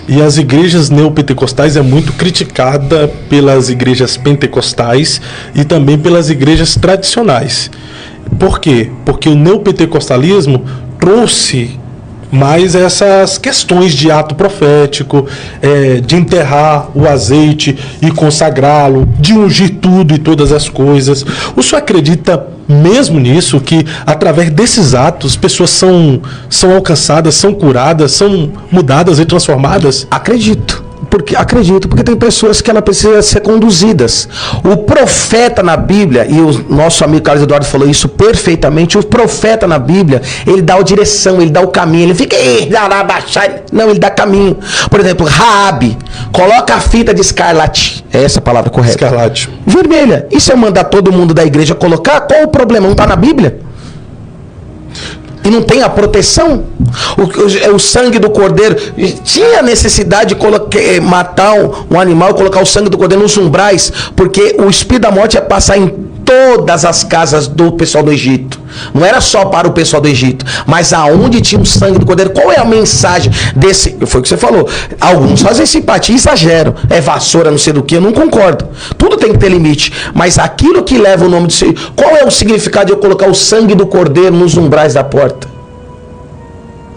E as igrejas neopentecostais é muito criticada pelas igrejas pentecostais e também pelas igrejas tradicionais. Por quê? Porque o neopentecostalismo trouxe mais essas questões de ato profético, de enterrar o azeite e consagrá-lo, de ungir tudo e todas as coisas. O senhor acredita mesmo nisso, que através desses atos pessoas são alcançadas, são curadas, são mudadas e transformadas? Acredito, porque tem pessoas que ela precisa ser conduzidas. O profeta na Bíblia, e o nosso amigo Carlos Eduardo falou isso perfeitamente, o profeta na Bíblia, ele dá a direção, ele dá o caminho, ele fica, não, ele dá caminho. Por exemplo, Raabe, coloca a fita de escarlate, é essa a palavra correta? Escarlate. Vermelha. E se eu mandar todo mundo da igreja colocar, qual o problema? Não está na Bíblia? E não tem a proteção? O sangue do cordeiro, tinha necessidade de matar um animal e colocar o sangue do cordeiro nos umbrais, porque o espírito da morte ia passar em todas as casas do pessoal do Egito. Não era só para o pessoal do Egito, mas aonde tinha o sangue do cordeiro. Qual é a mensagem desse? Foi o que você falou. Alguns fazem simpatia e exageram. É vassoura, não sei do que, eu não concordo. Tudo tem que ter limite. Mas aquilo que leva o nome de Senhor, qual é o significado de eu colocar o sangue do cordeiro nos umbrais da porta?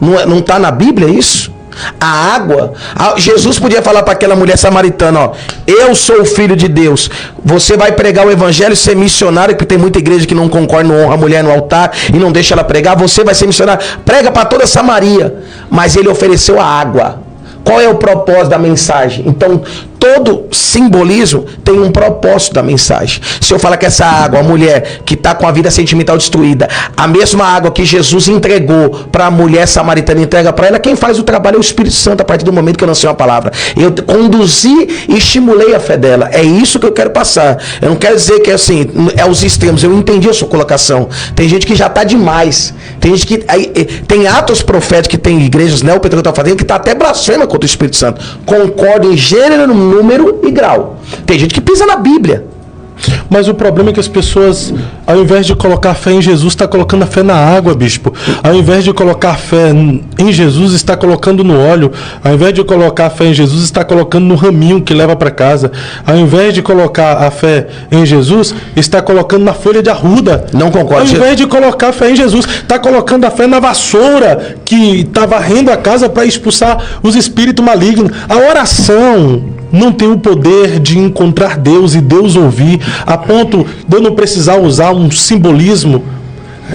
Não está na Bíblia isso? A água, Jesus podia falar para aquela mulher samaritana, ó, eu sou o filho de Deus, você vai pregar o evangelho, ser missionário, porque tem muita igreja que não concorda, não honra a mulher no altar e não deixa ela pregar, você vai ser missionário, prega para toda Samaria. Mas ele ofereceu a água. Qual é o propósito da mensagem? Então, todo simbolismo tem um propósito da mensagem. Se eu falar que essa água, a mulher que está com a vida sentimental destruída, a mesma água que Jesus entregou para a mulher samaritana, entrega para ela, quem faz o trabalho é o Espírito Santo, a partir do momento que eu lancei uma palavra. Eu conduzi e estimulei a fé dela. É isso que eu quero passar. Eu não quero dizer que assim, é os extremos. Eu entendi a sua colocação. Tem gente que já está demais. Tem gente que... tem atos proféticos que tem igrejas neopentecostais fazendo que está até blasfema contra o Espírito Santo. Concordo em gênero, número e grau. Tem gente que pisa na Bíblia. Mas o problema é que as pessoas, ao invés de colocar fé em Jesus, está colocando a fé na água, bispo. Ao invés de colocar fé em Jesus, está colocando no óleo. Ao invés de colocar a fé em Jesus, está colocando no raminho que leva para casa. Ao invés de colocar a fé em Jesus, está colocando na folha de arruda. Não concordo. Ao invés de colocar a fé em Jesus, está colocando a fé na vassoura que está varrendo a casa para expulsar os espíritos malignos. A oração não tem o poder de encontrar Deus e Deus ouvir, a ponto de eu não precisar usar um simbolismo.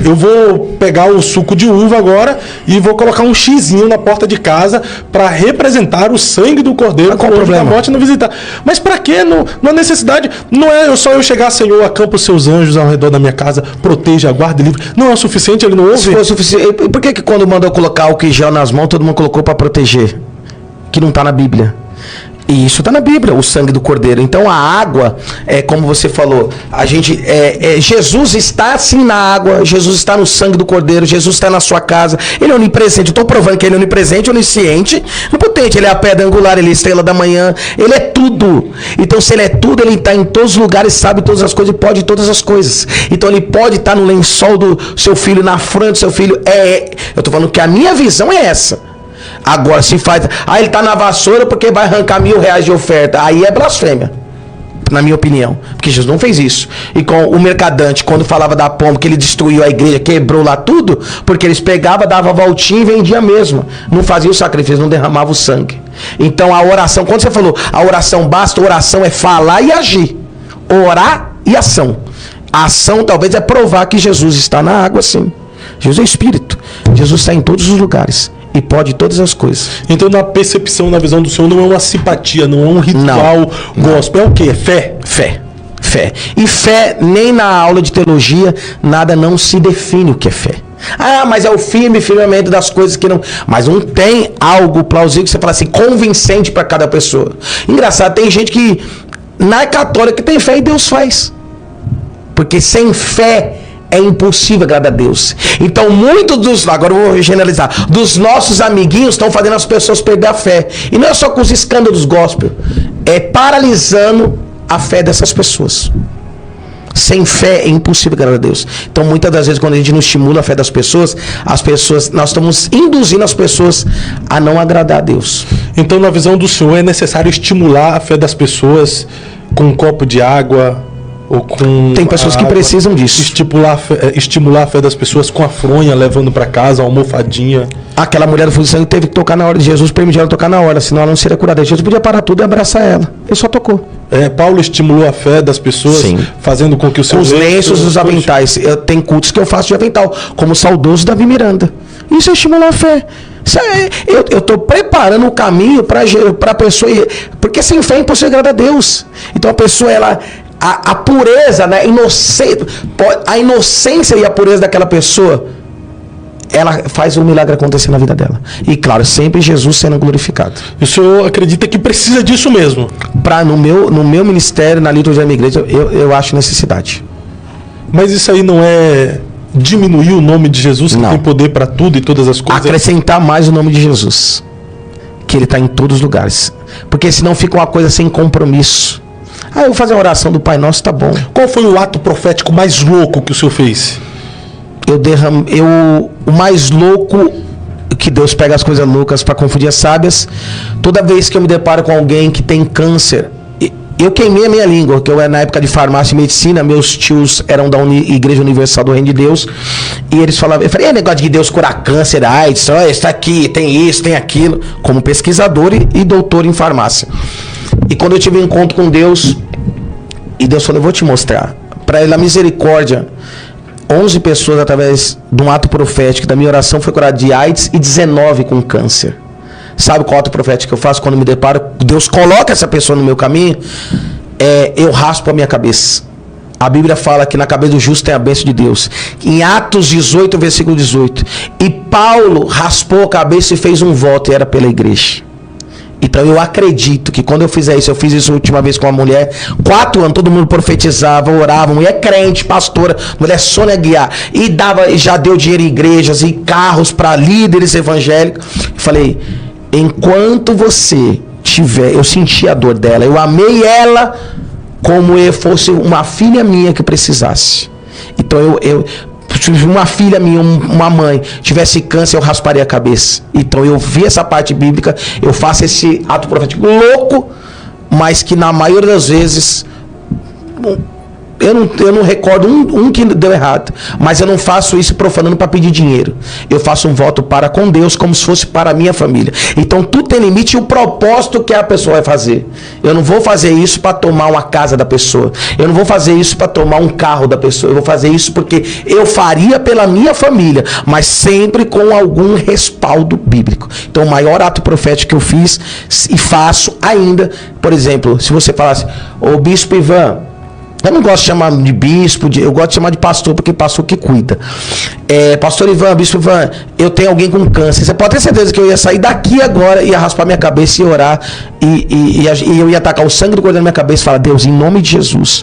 Eu vou pegar o suco de uva agora e vou colocar um xizinho na porta de casa para representar o sangue do cordeiro qual o problema? Da morte não visitar. Mas para quê? Não há necessidade. Não é só eu chegar, Senhor, acampa os seus anjos ao redor da minha casa, proteja, guarde livre. Não é o suficiente, ele não ouve? Se for suficiente, por que quando mandou colocar álcool em gel nas mãos, todo mundo colocou para proteger? Que não está na Bíblia. E isso está na Bíblia, o sangue do cordeiro. Então a água, como você falou, Jesus está assim na água, Jesus está no sangue do cordeiro, Jesus está na sua casa, ele é onipresente. Eu estou provando que ele é onipresente, onisciente, impotente. Ele é a pedra angular, ele é a estrela da manhã, ele é tudo. Então se ele é tudo, ele está em todos os lugares, sabe todas as coisas e pode todas as coisas. Então ele pode estar no lençol do seu filho, na frente do seu filho. Eu estou falando que a minha visão é essa. Agora, se faz... ele está na vassoura porque vai arrancar R$1.000 de oferta. Aí é blasfêmia, na minha opinião. Porque Jesus não fez isso. E com o mercadante, quando falava da pomba, que ele destruiu a igreja, quebrou lá tudo, porque eles pegavam, davam a voltinha e vendiam mesmo. Não fazia o sacrifício, não derramava o sangue. Então a oração, quando você falou, a oração basta, a oração é falar e agir. Orar e ação. A ação talvez é provar que Jesus está na água, sim. Jesus é Espírito. Jesus está em todos os lugares. E pode todas as coisas. Então, na percepção, na visão do Senhor, não é uma simpatia, não é um ritual gospel. É o quê? É fé? Fé. E fé, nem na aula de teologia, nada não se define o que é fé. Mas é o firmamento das coisas que não... Mas não tem algo plausível que você fala assim, convincente para cada pessoa. Engraçado, tem gente que, na católica, tem fé e Deus faz. Porque sem fé... é impossível agradar a Deus. Então muitos agora eu vou generalizar, dos nossos amiguinhos estão fazendo as pessoas perder a fé. E não é só com os escândalos gospel, é paralisando a fé dessas pessoas. Sem fé é impossível agradar a Deus. Então muitas das vezes quando a gente não estimula a fé das pessoas, nós estamos induzindo as pessoas a não agradar a Deus. Então, na visão do senhor, é necessário estimular a fé das pessoas com um copo de água ou com... Tem pessoas que precisam disso. Estimular a fé das pessoas com a fronha, levando para casa, a almofadinha. Aquela mulher do fluxo de sangue teve que tocar na hora. Jesus permitiu ela tocar na hora, senão ela não seria curada. Jesus podia parar tudo e abraçar ela. Ele só tocou. Paulo estimulou a fé das pessoas, sim, fazendo com que o seu... Os lenços e os aventais. Tem cultos que eu faço de avental, como o saudoso Davi Miranda. Isso é estimular a fé. Eu estou preparando o caminho para a pessoa, porque sem fé é impossível agradar a Deus. Então a pessoa, a pureza, né, a inocência e a pureza daquela pessoa, ela faz um milagre acontecer na vida dela. E claro, sempre Jesus sendo glorificado. E o senhor acredita que precisa disso mesmo? No meu ministério, na liturgia da minha igreja, eu acho necessidade. Mas isso aí não é diminuir o nome de Jesus, que não. Tem poder para tudo e todas as coisas? Acrescentar mais o nome de Jesus, que ele está em todos os lugares. Porque senão fica uma coisa sem compromisso. Eu vou fazer a oração do Pai Nosso, tá bom. Qual foi o ato profético mais louco que o senhor fez? O mais louco, que Deus pega as coisas loucas para confundir as sábias. Toda vez que eu me deparo com alguém que tem câncer, eu queimei a minha língua, que eu era na época de farmácia e medicina. Meus tios eram da Igreja Universal do Reino de Deus, e eles falavam, eu falei, negócio de Deus curar câncer, AIDS, está aqui, tem isso, tem aquilo, como pesquisador e doutor em farmácia. E quando eu tive um encontro com Deus, e Deus falou, eu vou te mostrar, para ele, a misericórdia, 11 pessoas, através de um ato profético da minha oração, foi curada de AIDS e 19 com câncer. Sabe qual ato profético que eu faço quando me deparo? Deus coloca essa pessoa no meu caminho, eu raspo a minha cabeça. A Bíblia fala que na cabeça do justo tem a bênção de Deus. Em Atos 18, versículo 18. E Paulo raspou a cabeça e fez um voto, e era pela igreja. Então eu acredito que quando eu fizer isso, eu fiz isso a última vez com uma mulher, 4 anos, todo mundo profetizava, orava, mulher crente, pastora, mulher Sônia Guiar, e já deu dinheiro em igrejas e carros para líderes evangélicos. Falei, enquanto você tiver, eu senti a dor dela, eu amei ela como eu fosse uma filha minha que precisasse. Então se uma filha minha, uma mãe, tivesse câncer, eu rasparia a cabeça. Então eu vi essa parte bíblica, eu faço esse ato profético louco, mas que na maioria das vezes eu não recordo um que deu errado, mas eu não faço isso profanando para pedir dinheiro. Eu faço um voto para com Deus, como se fosse para a minha família. Então tudo tem limite e o propósito que a pessoa vai fazer. Eu não vou fazer isso para tomar uma casa da pessoa. Eu não vou fazer isso para tomar um carro da pessoa. Eu vou fazer isso porque eu faria pela minha família, mas sempre com algum respaldo bíblico. Então o maior ato profético que eu fiz e faço ainda, por exemplo, se você falasse, ô Bispo Ivan, eu não gosto de chamar de bispo, eu gosto de chamar de pastor, porque pastor que cuida. Pastor Ivan, Bispo Ivan, eu tenho alguém com câncer. Você pode ter certeza que eu ia sair daqui agora, ia raspar minha cabeça e orar, e eu ia atacar o sangue do cordeiro na minha cabeça e falar, Deus, em nome de Jesus,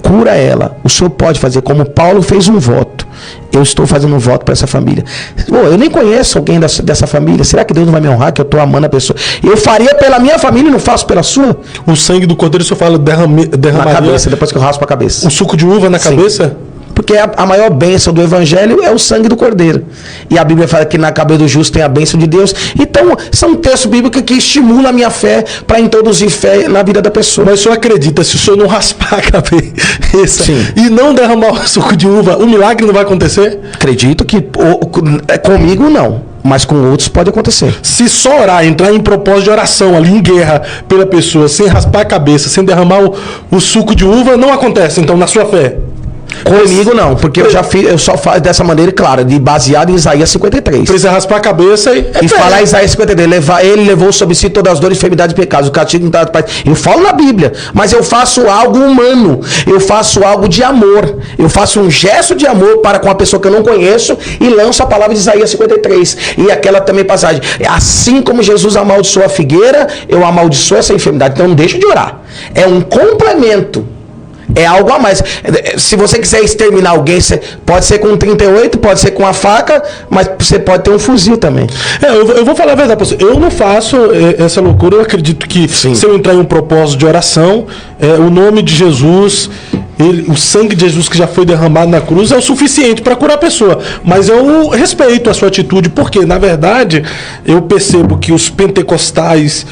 cura ela. O Senhor pode fazer, como Paulo fez um voto. Eu estou fazendo um voto para essa família. Eu nem conheço alguém dessa família. Será que Deus não vai me honrar, que eu estou amando a pessoa? Eu faria pela minha família e não faço pela sua? O sangue do cordeiro, o senhor fala derramaria na cabeça, depois que eu raspo a cabeça. O suco de uva na cabeça? Porque a maior bênção do evangelho é o sangue do cordeiro. E a Bíblia fala que na cabeça do justo tem a bênção de Deus. Então, são textos bíblicos que estimulam a minha fé para introduzir fé na vida da pessoa. Mas o senhor acredita, se o senhor não raspar a cabeça e não derramar o suco de uva, o milagre não vai acontecer? Acredito que comigo não, mas com outros pode acontecer. Se só orar, entrar em propósito de oração ali em guerra pela pessoa, sem raspar a cabeça, sem derramar o suco de uva, não acontece, então, na sua fé? Comigo não, porque eu só faço dessa maneira, claro, baseado em Isaías 53. Precisa raspar a cabeça e falar Isaías 53, ele levou sobre si todas as dores, enfermidades e pecados, o castigo não dá paz. Eu falo na Bíblia, mas eu faço algo humano, eu faço algo de amor, eu faço um gesto de amor para com a pessoa que eu não conheço e lanço a palavra de Isaías 53. E aquela também passagem, assim como Jesus amaldiçoou a figueira, eu amaldiçoo essa enfermidade. Então não deixa de orar, é um complemento. É algo a mais. Se você quiser exterminar alguém, pode ser com 38, pode ser com a faca, mas você pode ter um fuzil também. Eu vou falar a verdade, pastor. Eu não faço essa loucura. Eu acredito que se eu entrar em um propósito de oração, o nome de Jesus O sangue de Jesus que já foi derramado na cruz é o suficiente para curar a pessoa. Mas eu respeito a sua atitude, porque, na verdade, eu percebo que os pentecostais,